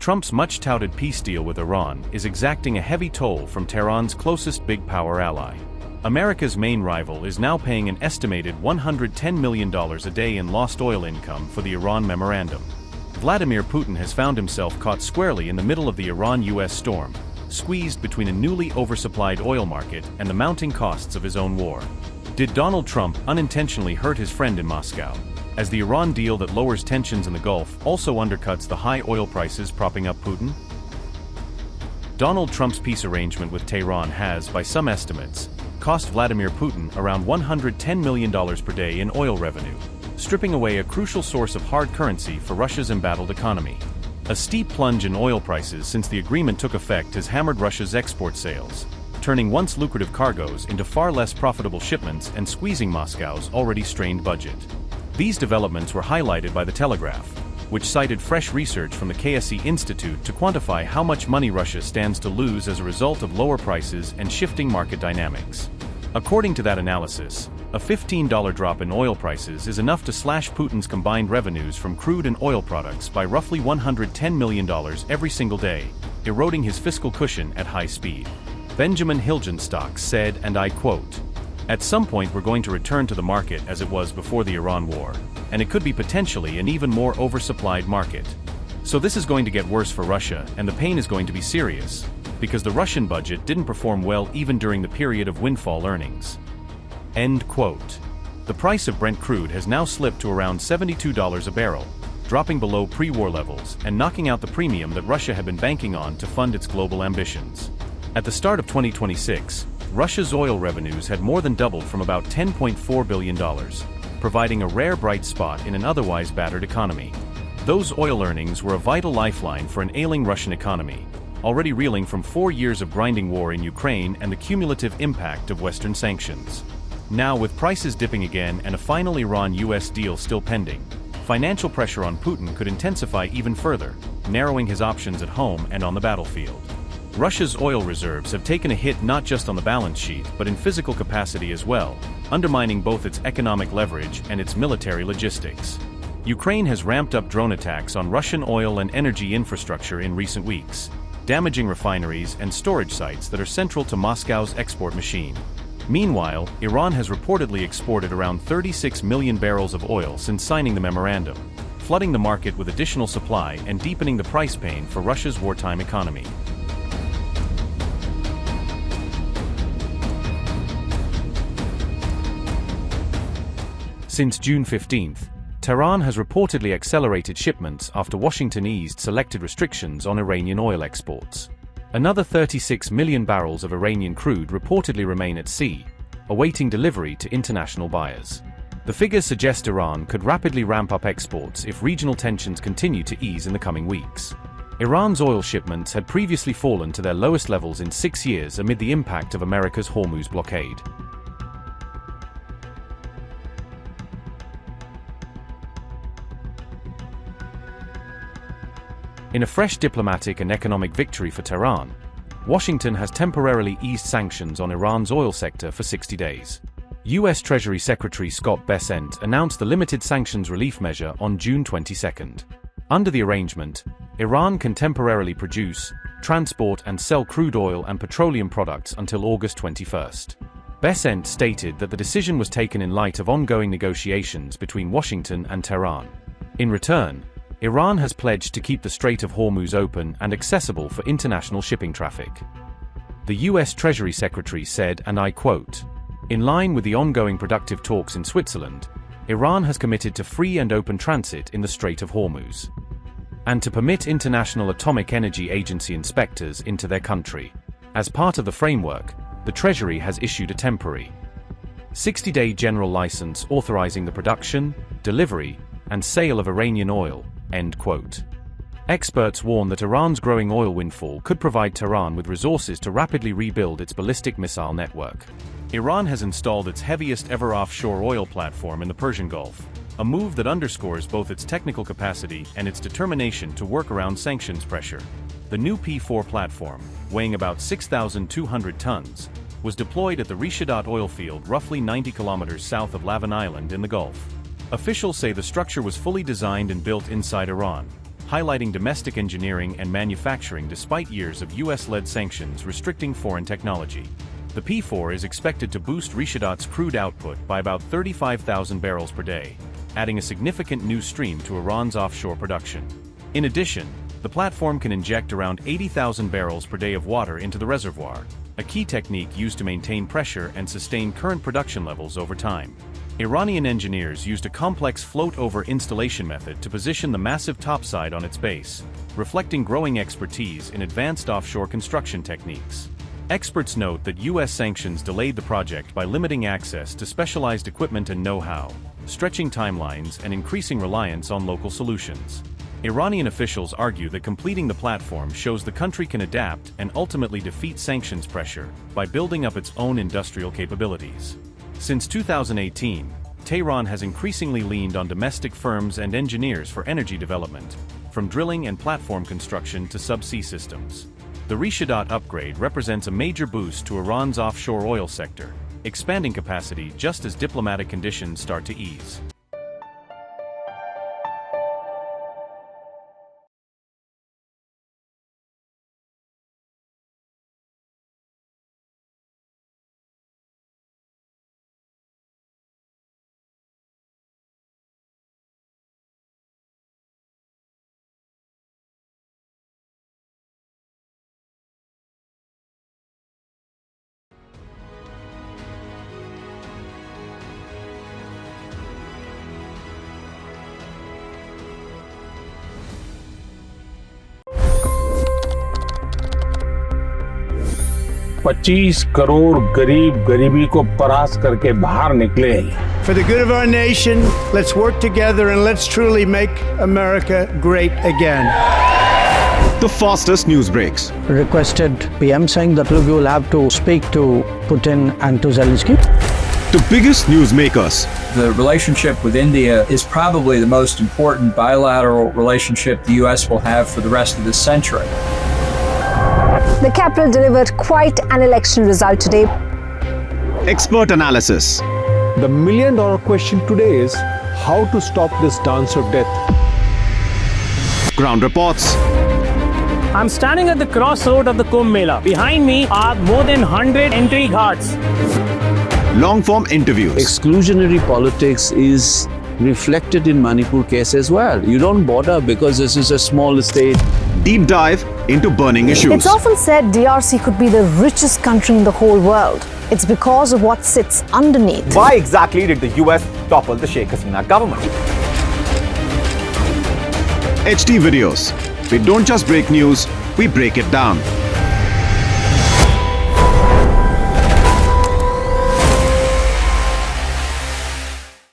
Trump's much-touted peace deal with Iran is exacting a heavy toll from Tehran's closest big power ally. America's main rival is now paying an estimated $110 million a day in lost oil income for the Iran memorandum. Vladimir Putin has found himself caught squarely in the middle of the Iran-US storm, squeezed between a newly oversupplied oil market and the mounting costs of his own war. Did Donald Trump unintentionally hurt his friend in Moscow, as the Iran deal that lowers tensions in the Gulf also undercuts the high oil prices propping up Putin? Donald Trump's peace arrangement with Tehran has, by some estimates, cost Vladimir Putin around $110 million per day in oil revenue, stripping away a crucial source of hard currency for Russia's embattled economy. A steep plunge in oil prices since the agreement took effect has hammered Russia's export sales, turning once lucrative cargoes into far less profitable shipments and squeezing Moscow's already strained budget. These developments were highlighted by The Telegraph, which cited fresh research from the KSE Institute to quantify how much money Russia stands to lose as a result of lower prices and shifting market dynamics. According to that analysis, a $15 drop in oil prices is enough to slash Putin's combined revenues from crude and oil products by roughly $110 million every single day, eroding his fiscal cushion at high speed. Benjamin Hilgenstock said, and I quote, "At some point we're going to return to the market as it was before the Iran war, and it could be potentially an even more oversupplied market. So this is going to get worse for Russia, and the pain is going to be serious, because the Russian budget didn't perform well even during the period of windfall earnings." End quote. The price of Brent crude has now slipped to around $72 a barrel, dropping below pre-war levels and knocking out the premium that Russia had been banking on to fund its global ambitions. At the start of 2026, Russia's oil revenues had more than doubled from about $10.4 billion, providing a rare bright spot in an otherwise battered economy. Those oil earnings were a vital lifeline for an ailing Russian economy, already reeling from 4 years of grinding war in Ukraine and the cumulative impact of Western sanctions. Now, with prices dipping again and a final Iran-US deal still pending, financial pressure on Putin could intensify even further, narrowing his options at home and on the battlefield. Russia's oil reserves have taken a hit not just on the balance sheet but in physical capacity as well, undermining both its economic leverage and its military logistics. Ukraine has ramped up drone attacks on Russian oil and energy infrastructure in recent weeks, damaging refineries and storage sites that are central to Moscow's export machine. Meanwhile, Iran has reportedly exported around 36 million barrels of oil since signing the memorandum, flooding the market with additional supply and deepening the price pain for Russia's wartime economy. Since June 15th, Tehran has reportedly accelerated shipments after Washington eased selected restrictions on Iranian oil exports. Another 36 million barrels of Iranian crude reportedly remain at sea, awaiting delivery to international buyers. The figures suggest Iran could rapidly ramp up exports if regional tensions continue to ease in the coming weeks. Iran's oil shipments had previously fallen to their lowest levels in 6 years amid the impact of America's Hormuz blockade. In a fresh diplomatic and economic victory for Tehran, Washington has temporarily eased sanctions on Iran's oil sector for 60 days. U.S. Treasury Secretary Scott Bessent announced the limited sanctions relief measure on June 22. Under the arrangement, Iran can temporarily produce, transport and sell crude oil and petroleum products until August 21. Bessent stated that the decision was taken in light of ongoing negotiations between Washington and Tehran. In return, Iran has pledged to keep the Strait of Hormuz open and accessible for international shipping traffic. The U.S. Treasury Secretary said, and I quote, "In line with the ongoing productive talks in Switzerland, Iran has committed to free and open transit in the Strait of Hormuz, and to permit International Atomic Energy Agency inspectors into their country. As part of the framework, the Treasury has issued a temporary 60-day general license authorizing the production, delivery, and sale of Iranian oil." End quote. Experts warn that Iran's growing oil windfall could provide Tehran with resources to rapidly rebuild its ballistic missile network. Iran has installed its heaviest ever offshore oil platform in the Persian Gulf, a move that underscores both its technical capacity and its determination to work around sanctions pressure. The new P4 platform, weighing about 6,200 tons, was deployed at the Rishadat oil field roughly 90 kilometers south of Lavin Island in the Gulf. Officials say the structure was fully designed and built inside Iran, highlighting domestic engineering and manufacturing despite years of US-led sanctions restricting foreign technology. The P4 is expected to boost Rishadat's crude output by about 35,000 barrels per day, adding a significant new stream to Iran's offshore production. In addition, the platform can inject around 80,000 barrels per day of water into the reservoir, a key technique used to maintain pressure and sustain current production levels over time. Iranian engineers used a complex float-over installation method to position the massive topside on its base, reflecting growing expertise in advanced offshore construction techniques. Experts note that US sanctions delayed the project by limiting access to specialized equipment and know-how, stretching timelines and increasing reliance on local solutions. Iranian officials argue that completing the platform shows the country can adapt and ultimately defeat sanctions pressure by building up its own industrial capabilities. Since 2018, Tehran has increasingly leaned on domestic firms and engineers for energy development, from drilling and platform construction to subsea systems. The Rishadat upgrade represents a major boost to Iran's offshore oil sector, expanding capacity just as diplomatic conditions start to ease. $25 crore गरीब गरीबी को परास्त करके बाहर निकले। For the good of our nation, let's work together and let's truly make America great again. The fastest news breaks. Requested PM saying that look, you will have to speak to Putin and to Zelensky. The biggest news makers. The relationship with India is probably the most important bilateral relationship the U.S. will have for the rest of this century. The capital delivered quite an election result today. Expert analysis. The million-dollar question today is how to stop this dance of death. Ground reports. I'm standing at the crossroad of the Kumbh Mela. Behind me are more than 100 entry ghats. Long-form interviews. Exclusionary politics is reflected in Manipur case as well. You don't bother because this is a small state. Deep dive into burning issues. It's often said DRC could be the richest country in the whole world. It's because of what sits underneath. Why exactly did the US topple the Sheikh Hasina government? HT videos. We don't just break news, we break it down.